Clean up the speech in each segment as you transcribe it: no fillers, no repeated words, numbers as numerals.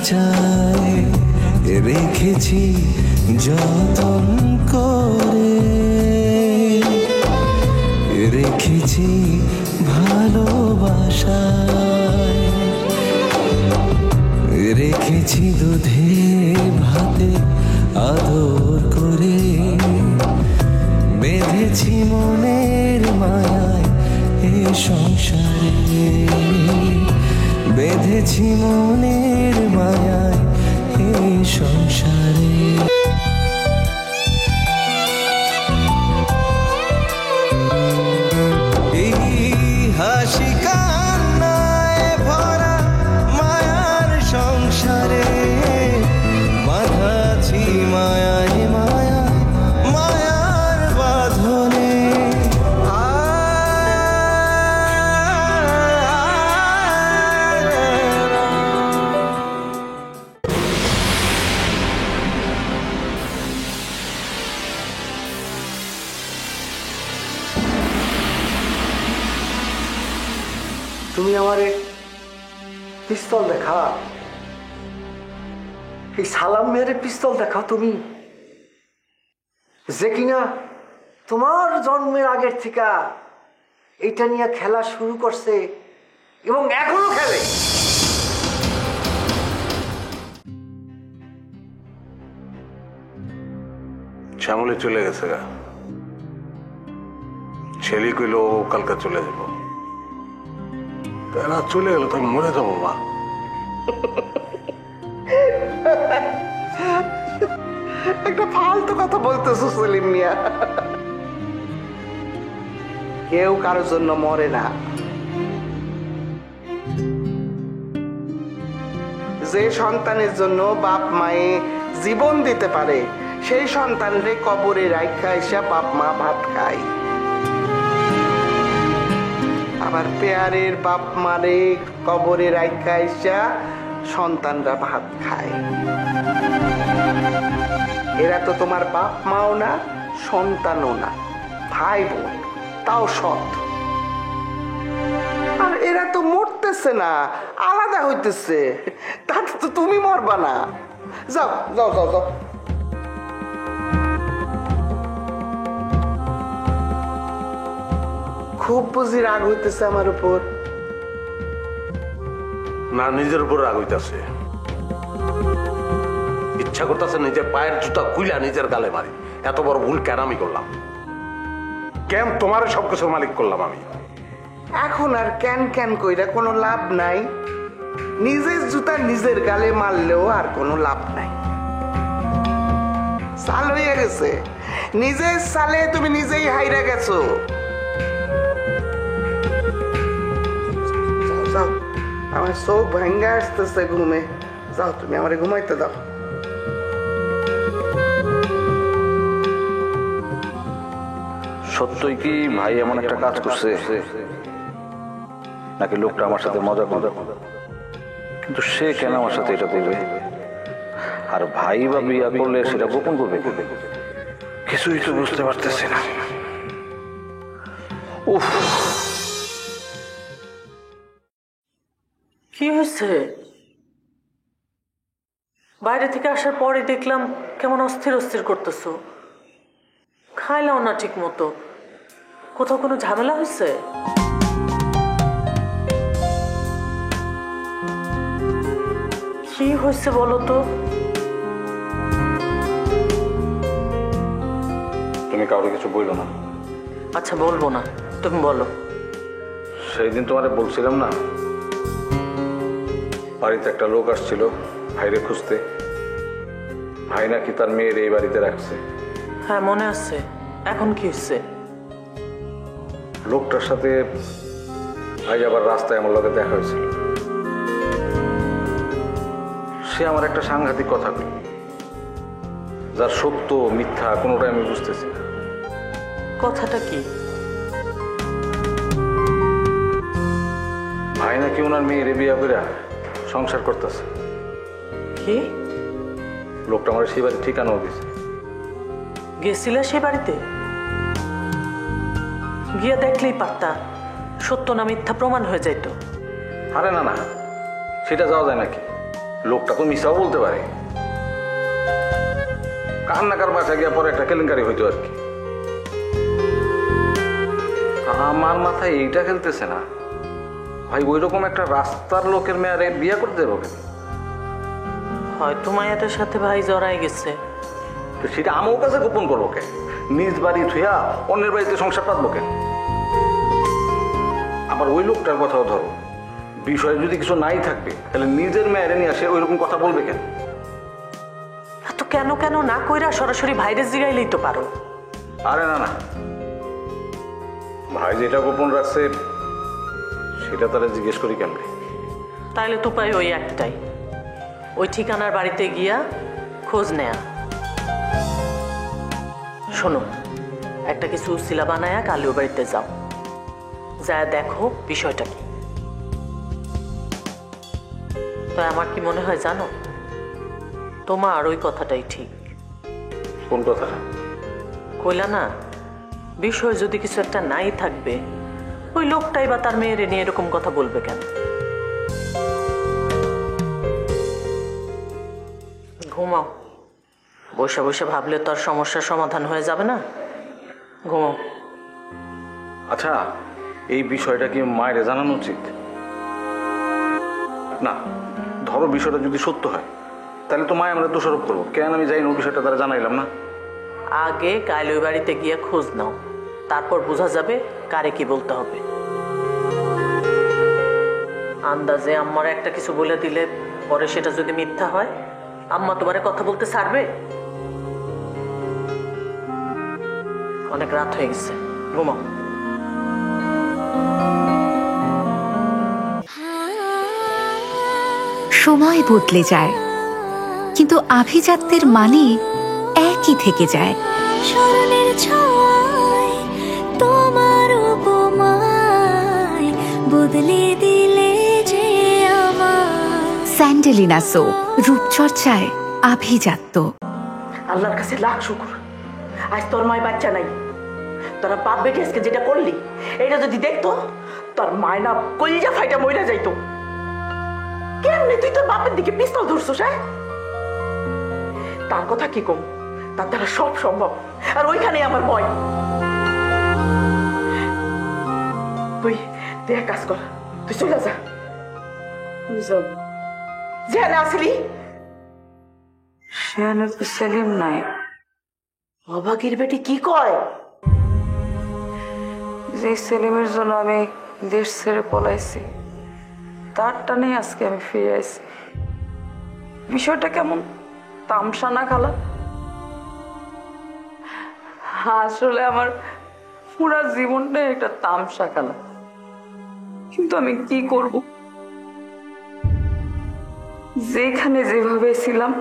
খাঁচায় রেখেছি যতন করে, রেখেছি ভালোবাসায়, রেখেছি দুধে ভাতে আদর করে, বেঁধেছি মনের মায়ায় এ সংসারে, বেঁধেছি মনের মায়ায় এ সংসারে। এই হাসি কান্নায় ভরা মায়ার সংসারে বাঁধাছি মায়ায় মায়ায় মায়ার বাঁধনে। তুমি আমারে পিস্তল দেখা, এই সালাম মেরে পিস্তল দেখাও তুমি, যে কিনা তোমার জন্মের আগের থেকে এইটা নিয়ে খেলা শুরু করছে এবং এখনো খেলে। শ্যামলী চলে গেছে গা, ছেলে কইল কালকে চলে যাব, তারা চলে গেল তো মরে যাবো মা। একটা ফালতু কথা বলতেছো সেলিম মিয়া, কেউ কারোর জন্য মরে না। যে সন্তানের জন্য বাপ মায়ে জীবন দিতে পারে সেই সন্তানরে কবরে রাখা এসে বাপ মা ভাত খায়, আবার পেয়ারের বাপ মারে কবরে রাখা এসে সন্তানরা ভাত খায়। এরা তো তোমার বাপ মাও না, সন্তানও না, ভাই বোন, তাও সৎ। আর এরা তো মরতেছে না, আলাদা হইতেছে, তাতে তো তুমি মরবা না। যাও যাও যাও যাও। খুব বুঝি রাগ হইতেছে আমার উপর? না, নিজের উপর রাগ হইতেছে, ইচ্ছা করতেছে নিজের পায়ের জুতা কুইলা নিজের গালে মারি। এত বড় ভুল কেন আমি করলাম? কেন তোমার সবকিছুর মালিক করলাম আমি? এখন আর ক্যান ক্যান কইরা কোনো লাভ নাই, নিজের জুতা নিজের গালে মারলেও আর কোনো লাভ নাই। সাল হয়ে গেছে, নিজের সালে তুমি নিজেই হাইরা গেছো। যাও, আমার চোখ ভাঙ্গা আসতেছে ঘুমে, যাও তুমি আমারে ঘুমাইতে দাও। সত্যই কি ভাই এমন একটা কাজ করছে, নাকি লোকটা আমার সাথে মজা করে? কিন্তু সে কেন আমার সাথে এটা করবে? আর ভাই বা বিয়া করলে সেটা গোপন করবে, কিছুই তো বুঝতে পারতেছি না। উফ, কি হয়েছে? বাইরে থেকে আসার পরে দেখলাম কেমন অস্থির অস্থির করতেছো, খাইলাও না ঠিক মতো। কোথাও কোনো ঝামেলা হয়েছে? কি হয়েছে বলো তো? তুমি কাউকে কিছু বললো না? আচ্ছা বলবো না, তুমি বলো। সেই দিন তোমারে বলছিলাম না, বাড়িতে একটা লোক আসছিল ভাইরে খুঁজতে, ভাই নাকি তার মেয়ের এই বাড়িতে রাখছে। হ্যাঁ মনে আছে। এখন কি হচ্ছে? লোকটার সাথে ভাই আবার রাস্তায় আমার লোকের দেখা হয়েছিল। সে আমার একটা সাংঘাতিক কথা কইল, যার সত্য মিথ্যা কোনোটাই আমি বুঝতেছি না। কথাটা কি? ভাই নাকি ওনার মেয়ের বিয়া করে সংসার করতেছে। কি? লোকটা আমার সেই বাড়ির ঠিকানাও দিছে। গেছিলে সে বাড়িতে? গিয়ে দেখলেই পারতা, সত্য না মিথ্যা প্রমাণ হয়ে যাইত। আরে না না, সেটা যাওয়া যায় নাকি? লোকটা তো মিশাও বলতে পারে। কার না কার বাসা গিয়া পরে একটা কেলেঙ্কারি হইতো আর কি। আমার মাথায় এইটা খেলতেছে না ভাই, ওই রকম একটা রাস্তার লোকের মেয়ারে বিয়ে করতে দেবো কেন? হয়তো মায়াটার সাথে ভাই জড়াই গেছে। তো সেটা আমার কাছে গোপন করবো কেন? নিজ বাড়ি থুয়া অন্যের বাড়িতে সংসার পাতবো কেন? আবার ওই লোকটার কথাও ধরো, বিষয়ে যদি কিছু নাই থাকবে তাহলে নিজের মেয়ারে নিয়ে আসে ওইরকম কথা বলবে কেন? তো কেন কেন না কইরা সরাসরি ভাইরে জিগাইলেই তো পারো। আরে না না, ভাই যেটা গোপন রাখছে সেটা তারা জিজ্ঞেস করি কেমনে? তাইলে তো পাই ওই একটাই, ওই ঠিকানার বাড়িতে গিয়া খোঁজ নেয়া। শোনো, একটা কিছু উসিলা বানায়া কালিও বাড়িতে যাও, যা দেখো বিষয়টা কি। তাই আমার কি মনে হয় জানো, তোমার ওই কথাটাই ঠিক। কোন কথাটা? কইলা না, বিষয় যদি কিছু একটা নাই থাকবে, ওই লোকটাই বা তার মেয়েরে নিয়ে এরকম কথা বলবে কেন? ঘুমাও, বসে বসে ভাবলে তো আর সমস্যার সমাধান হয়ে যাবে না। ঘুমাও। আচ্ছা, এই বিষয়টা কি মায়ের জানানো উচিত? না, ধরো বিষয়টা যদি সত্য হয় তাহলে তো মায় আমরা দোষারোপ করবো কেন? আমি যাই না বিষয়টা তারা জানাইলাম না। আগে কাল ওই বাড়িতে গিয়ে খোঁজ নাও, তারপর বোঝা যাবে কারে কি বলতে হবে। আন্দাজে আম্মার একটা কিছু বলে দিলে পরে সেটা যদি মিথ্যা হয়, আম্মা তোমারে কথা বলতে ছাড়বে? অনেক রাত হয়ে গেছে, ঘুমাও। সময় বদলে যায়, কিন্তু আভিজাত্যের মানে একই থেকে যায়। স্মরণের ছোঁয়ায় তোমার উপমায় বদলে দিলে যে আমার। স্যান্ডেলিনা সো, রূপচর্চায় আভিজাত্য। আল্লাহর কাছে লাখ শুকুর, আজ তোর মায় বাচ্চা নাই। তোরা বাপ বেটি আজকে যেটা করলি, এটা যদি দেখতো তোর মায় না কলিজা ফাইটা মইরা যাইতো। কেমনি তুই তোর বাপের দিকে পিস্তল ধরছিস? হ্যাঁ, তার কথা কি কম, তার দ্বারা সব সম্ভব। আর ওইখানে আমার ভয়। তুই তুই এক কাজ কর, তুই চলে যা। যেখানে আসলি সেখানে তো সেলিম নাই। অবাকের বেটি কি কয়? যে সেলিমের জন্য আমি দেশ ছেড়ে পলাইছি, তার টানে আজকে আমি ফিরে আইছি। বিষয়টা কেমন তামসা না খালা? আসলে আমার পুরা জীবনটাই একটা তামসা খালা, কিন্তু আমি কি করব? যেখানে যেভাবে ছিলাম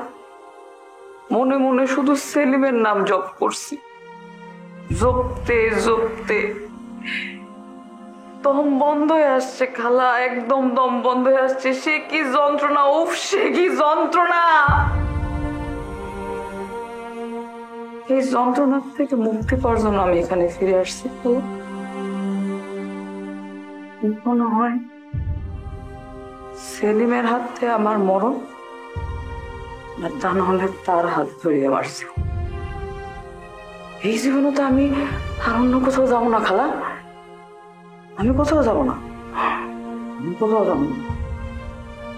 মনে মনে শুধু সেলিমের নাম জপ করছি, জপতে জপতে দম বন্ধ হয়ে আসছে খালা, একদম দম বন্ধ হয়ে আসছে। সে কি যন্ত্রণা, উফ সে কি যন্ত্রণা! এই যন্ত্রণার থেকে মুক্তি পাওয়ার জন্য আমি এখানে ফিরে আসছি। তো মনে হয় সেলিমের হাতে আমার মরণ, আর তা নাহলে তার হাত ধরিয়ে মারছে। এই জীবনে তো আমি আর অন্য কোথাও যাবো না খালা, আমি কোথাও যাবো না, আমি কোথাও যাবো না,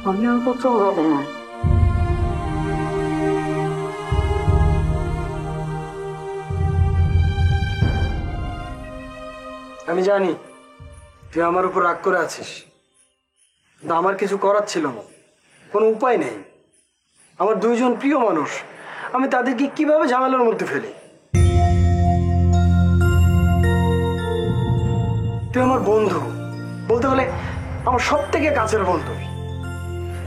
আমি আর কোথাও যাবো না। আমি জানি তুই আমার উপর রাগ করে আছিস, কিন্তু আমার কিছু করার ছিল না, কোনো উপায় নেই। আমার দুইজন প্রিয় মানুষ, আমি তাদেরকে কিভাবে ঝামেলার মধ্যে ফেলি? তুই আমার বন্ধু, বলতে গেলে আমার সব থেকে কাছের বন্ধু।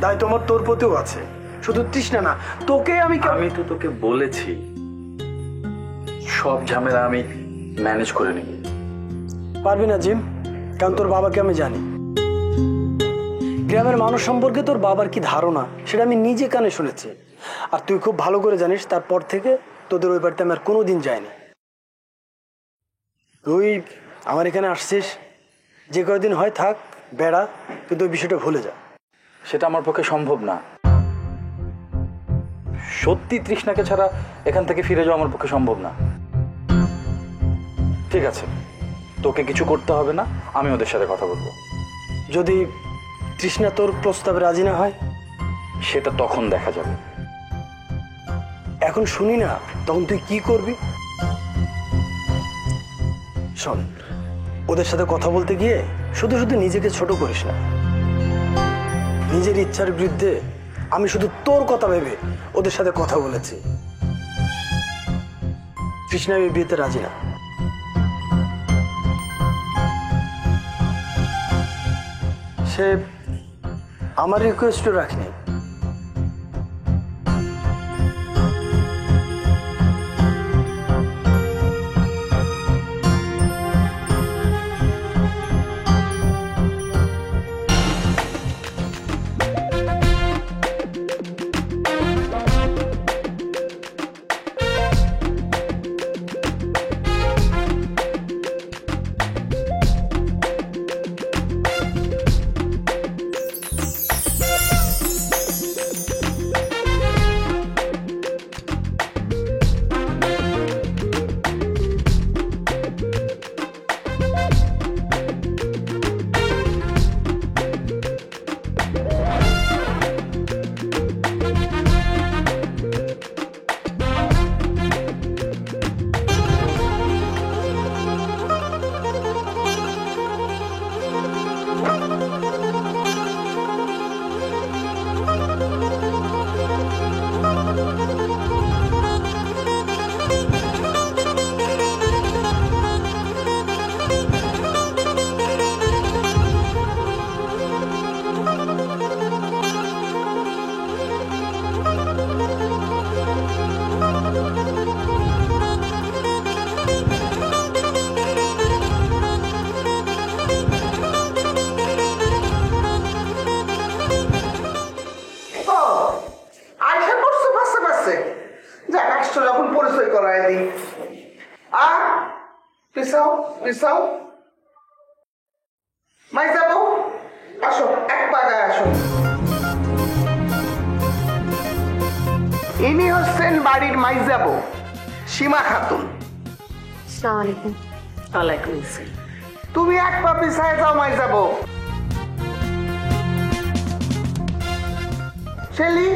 দায় তোমার তোর প্রতিও আছে, শুধু তৃষ্ণা না। তোকে আমি তো তোকে বলেছি সব ঝামেলা আমি ম্যানেজ করে নিই। পারবি না জিম, কারণ তোর বাবাকে আমি জানি। গ্রামের মানুষ সম্পর্কে তোর বাবার কি ধারণা সেটা আমি নিজে কানে শুনেছি। আর তুই খুব ভালো করে জানিস, তারপর থেকে তোদের ওই বাড়িতে আমি আর কোনোদিন যাইনি। তুই আমার এখানে আসছিস, যে কয়েকদিন হয় থাক, বেড়া, কিন্তু ওই বিষয়টা ভুলে যা। সেটা আমার পক্ষে সম্ভব না। সত্যি তৃষ্ণাকে ছাড়া এখান থেকে ফিরে যাওয়া আমার পক্ষে সম্ভব না। ঠিক আছে, তোকে কিছু করতে হবে না, আমি ওদের সাথে কথা বলবো। যদি তৃষ্ণা তোর প্রস্তাবে রাজি না হয়? সেটা তখন দেখা যাবে। এখন শুনি না, তখন তুই কি করবি? শোন, ওদের সাথে কথা বলতে গিয়ে শুধু শুধু নিজেকে ছোট করিস না। নিজের ইচ্ছার বিরুদ্ধে আমি শুধু তোর কথা ভেবে ওদের সাথে কথা বলেছি। তৃষ্ণা এই বিয়েতে রাজি না। সে আমার রিকোয়েস্টও রাখেনি। ইনি হচ্ছেন বাড়ির মাইজাবো সীমা খাতুন। আসসালামু আলাইকুম। ওয়ালাইকুম আসসালাম। তুমি এক পা পিছায় যাও মাইজাবো। শেলি,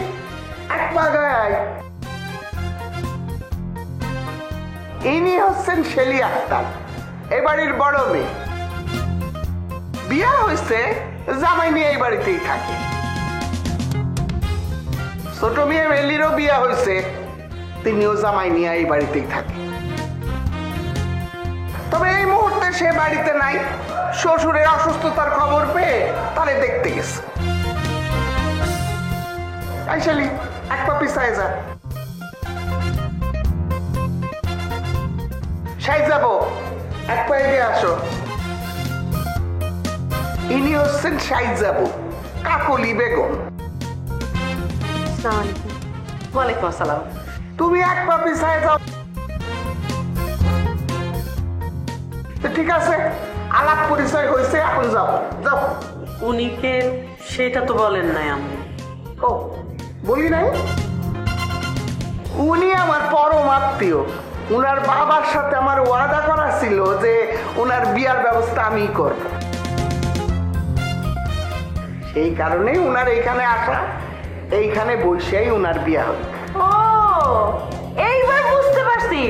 এক পা গায়। ইনি হচ্ছেন শেলি আক্তার, এ বাড়ির বড় মেয়ে। বিয়া হয়েছে, জামাই নিয়ে এই বাড়িতেই থাকে। ছোট মেয়ে মেলিরও বিয়া হয়েছে, তিনিও জামাই নিয়ে এই বাড়িতেই থাকে। তবে এই মুহূর্তে সে বাড়িতে নাই, শ্বশুরের অসুস্থতার খবর পেয়ে তারে দেখতে গেছে। আইসালি, এক পা পিছায় যা। সাই যাবো, এক পা এগিয়ে আসো। ইনি হচ্ছেন সাইজাবু কাকলি বেগম। ওয়ালাইকুম আসসালাম। তুমি এক পা পিছায় যাও। ঠিক আছে, আলাপ পরিচয় হয়েছে, এখন যাও যাও। উনিকে সেটা তো বলেন নাই আমি। ও, বলি নাই? উনি আমার পরম আত্মীয়। উনার বাবার সাথে আমার ওয়াদা করা ছিল যে উনার বিয়ার ব্যবস্থা আমি করব। সেই কারণে উনার এইখানে আসা, এইখানে বসেই উনার বিয়া হবে। ও, এইবার বুঝতে পারছি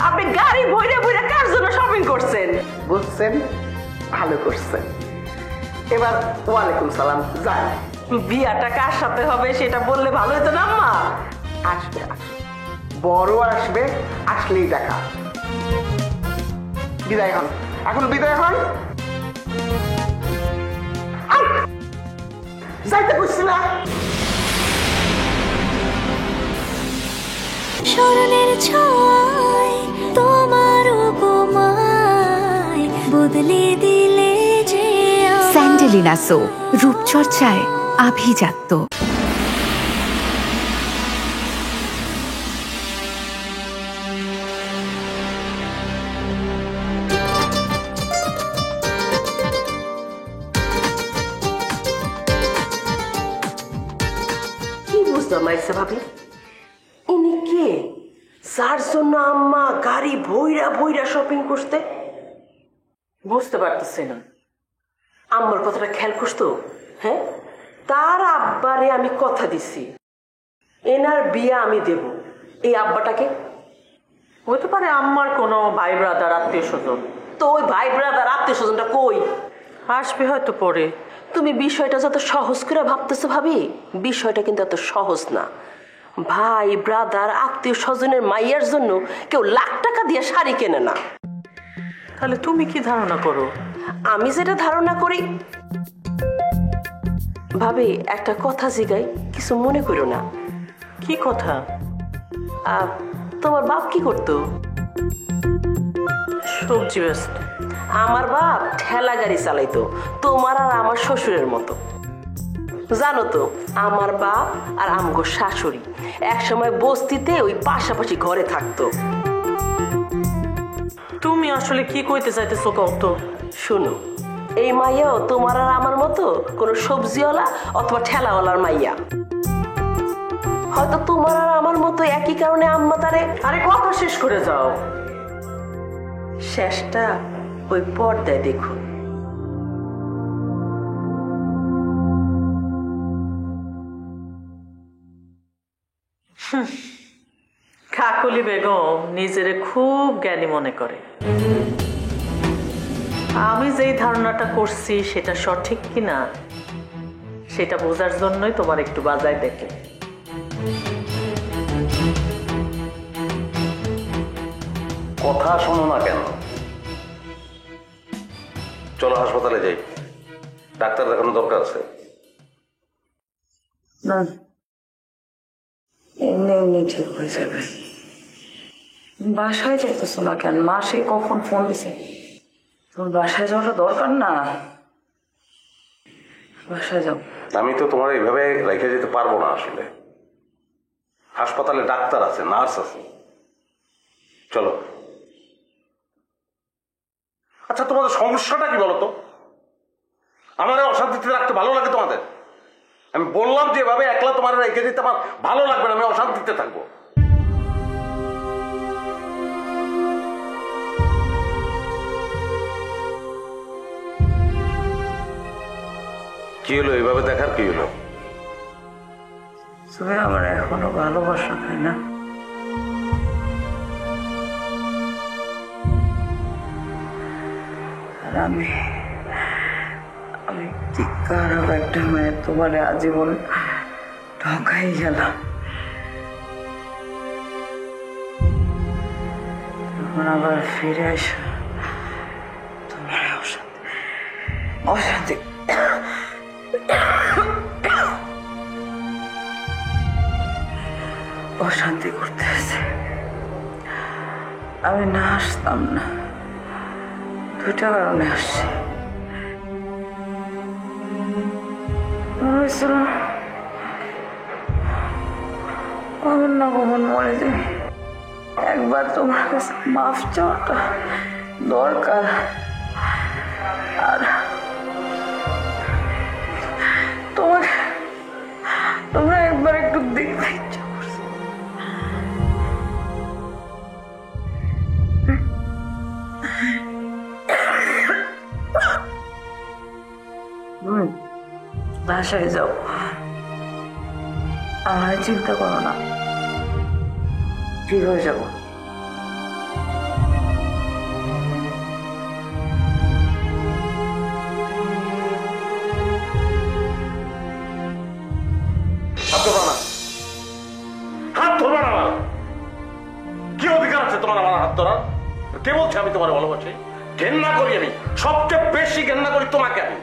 আপনি গাড়ি ভইরা ভইরা কার জন্য শপিং করছেন। বুঝছেন? ভালো করছেন। এবার ওয়ালাইকুম সালাম। যান। বিয়াটা কার সাথে হবে সেটা বললে ভালো হতো না আম্মা? আসবে আসবে, বড় আসবে, আসলেই দেখা। বিদায় হন, এখন বিদায় হন। যাইতে বুঝছি না। স্মরণের ছয় তোমার উপমায় বদলে দিলে যে স্যান্ডেলিনা সো, রূপচর্চায় আভিজাত্য। কি বুঝলাম মাইসা ভাবি? যার জন্য আম্মা গাড়ি ভইরা ভইরা শপিং করতে। বুঝতে পারতেছি না। আম্মার কথাটা খেয়াল করতো? হ্যাঁ, তার আব্বারে আমি কথা দিছি এনার বিয়ে আমি দেব। এই আব্বাটাকে হতে পারে আম্মার কোনো ভাই ব্রাদার আত্মীয় স্বজন। তো ওই ভাই ব্রাদার আত্মীয় স্বজনটা কই? আসবে হয়তো পরে। তুমি বিষয়টা যত সহজ করে ভাবতেছো ভাবি, বিষয়টা কিন্তু এত সহজ না। ভাই ব্রাদার আত্মীয় স্বজনের মাইয়ার জন্য কেউ লাখ টাকা দিয়ে শাড়ি কেনে না। তাহলে তুমি কি ধারণা করো? আমি যেটা ধারণা করি, ভাবি একটা কথা জিগাই, কিছু মনে করো না। কি কথা? তোমার বাপ কি করতো? সবজি ব্যস্ত। আমার বাপ ঠেলা গাড়ি চালাইতো, তোমার আর আমার শ্বশুরের মতো। জানো তো, আমার বাপ আর আমগো শাশুড়ি একসময় বস্তিতে ওই পাশাপাশি ঘরে থাকতো। তুমি আসলে কি কইতে চাইতেছো কত? শোনো, এই মাইয়াও তোমার আর আমার মতো কোনো সবজিওয়ালা অথবা ঠেলাওয়ালার মাইয়া। হয়তো তোমার আর আমার মতো একই কারণে আম্মা তারে। আরে কথা শেষ করে যাও। শেষটা ওই পর্দায় দেখো। কাকলি বেগম নিজেরে খুব জ্ঞানী মনে করে। আমি যেই ধারণাটা করছি সেটা সঠিক কিনা সেটা বোঝার জন্যই তোমার একটু বাজায় দেখে। কথা শোনো না কেন? চলো হাসপাতালে যাই, ডাক্তার দেখানো দরকার আছে। না, এমনি এমনি ঠিক হয়ে যাবে। বাসায় যেতেছো না কেন? মা সে কখন ফোন দিছে? তোমার বাসায় যাওয়াটা দরকার না? বাসায় যাও। আমি তো তোমার এইভাবে রেখে যেতে পারবো না। আসলে হাসপাতালে ডাক্তার আছে, নার্স আছে। চলো। আচ্ছা, তোমাদের সমস্যাটা কি বলো তো? আমাদের অশান্তিতে রাখতে ভালো লাগে তোমাদের? আমি বললাম যে এভাবে একলা তোমার রেখে দিতে আমার ভালো লাগবে না, আমি অশান্তিতে থাকবো। কি হলো? এইভাবে দেখার কি হলো? তুমি আমার এখনো ভালোবাসা, তাই না? আর আমি কি খারাপ একটা মেয়ে, তোমার আজীবন ঠকাই গেলাম। তখন আবার ফিরে আসা তোমার অশান্তি অশান্তি করতেছে। আমি না আসতাম না, দুইটা কারণে আসছি। কখন না কখন মরে যাই, একবার তোমার কাছে মাফ চাওয়াটা দরকার। আর তোমরা একবার একটু দেখতে ইচ্ছা করছে। বাসায় যাও, আমার চিন্তা করো না, ঠিক হয়ে যাবো। কি অধিকার আছে তোমার আমার হাত ধরার? কে বলছে আমি তোমার ভালোবাসি? ঘেন্না করি আমি, সবচেয়ে বেশি ঘেন্না করি তোমাকে আমি।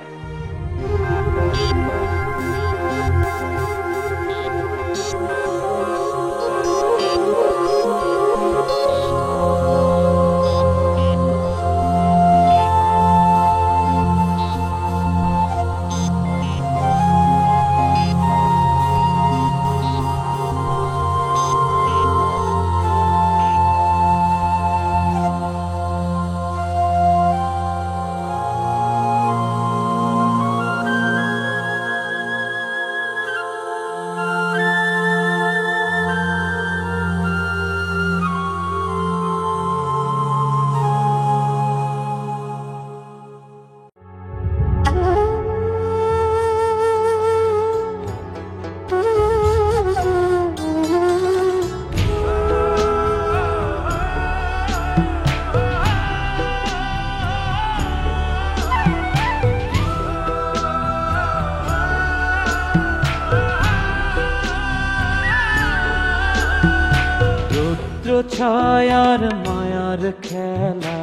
ছায়ার মায়ার খেলা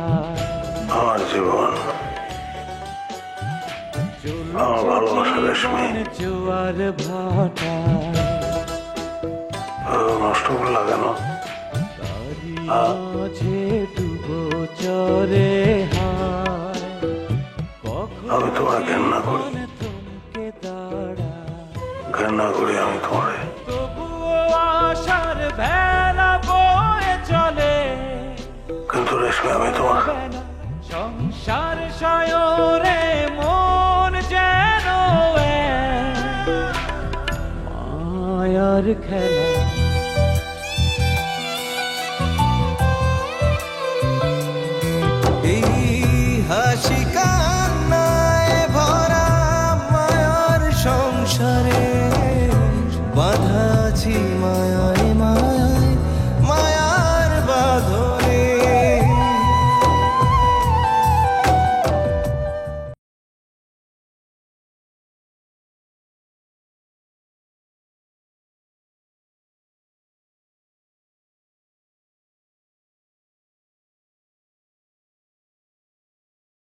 আমার জীবন, আমার ভালোবাসা রেশমি জোয়ার ভাটা নষ্ট করলা কেন? মাঝে ডুবো চরে হায় আমি তোমার ঘৃণা করি, থমকে দাঁড়া ঘৃণা করি আমি তোমারে। তবুও আশার ভেলা বয়ে চলে কিন্তু রেশমি আমি তোমার সংসার সায়রে মন যেন এক মায়ার খেলা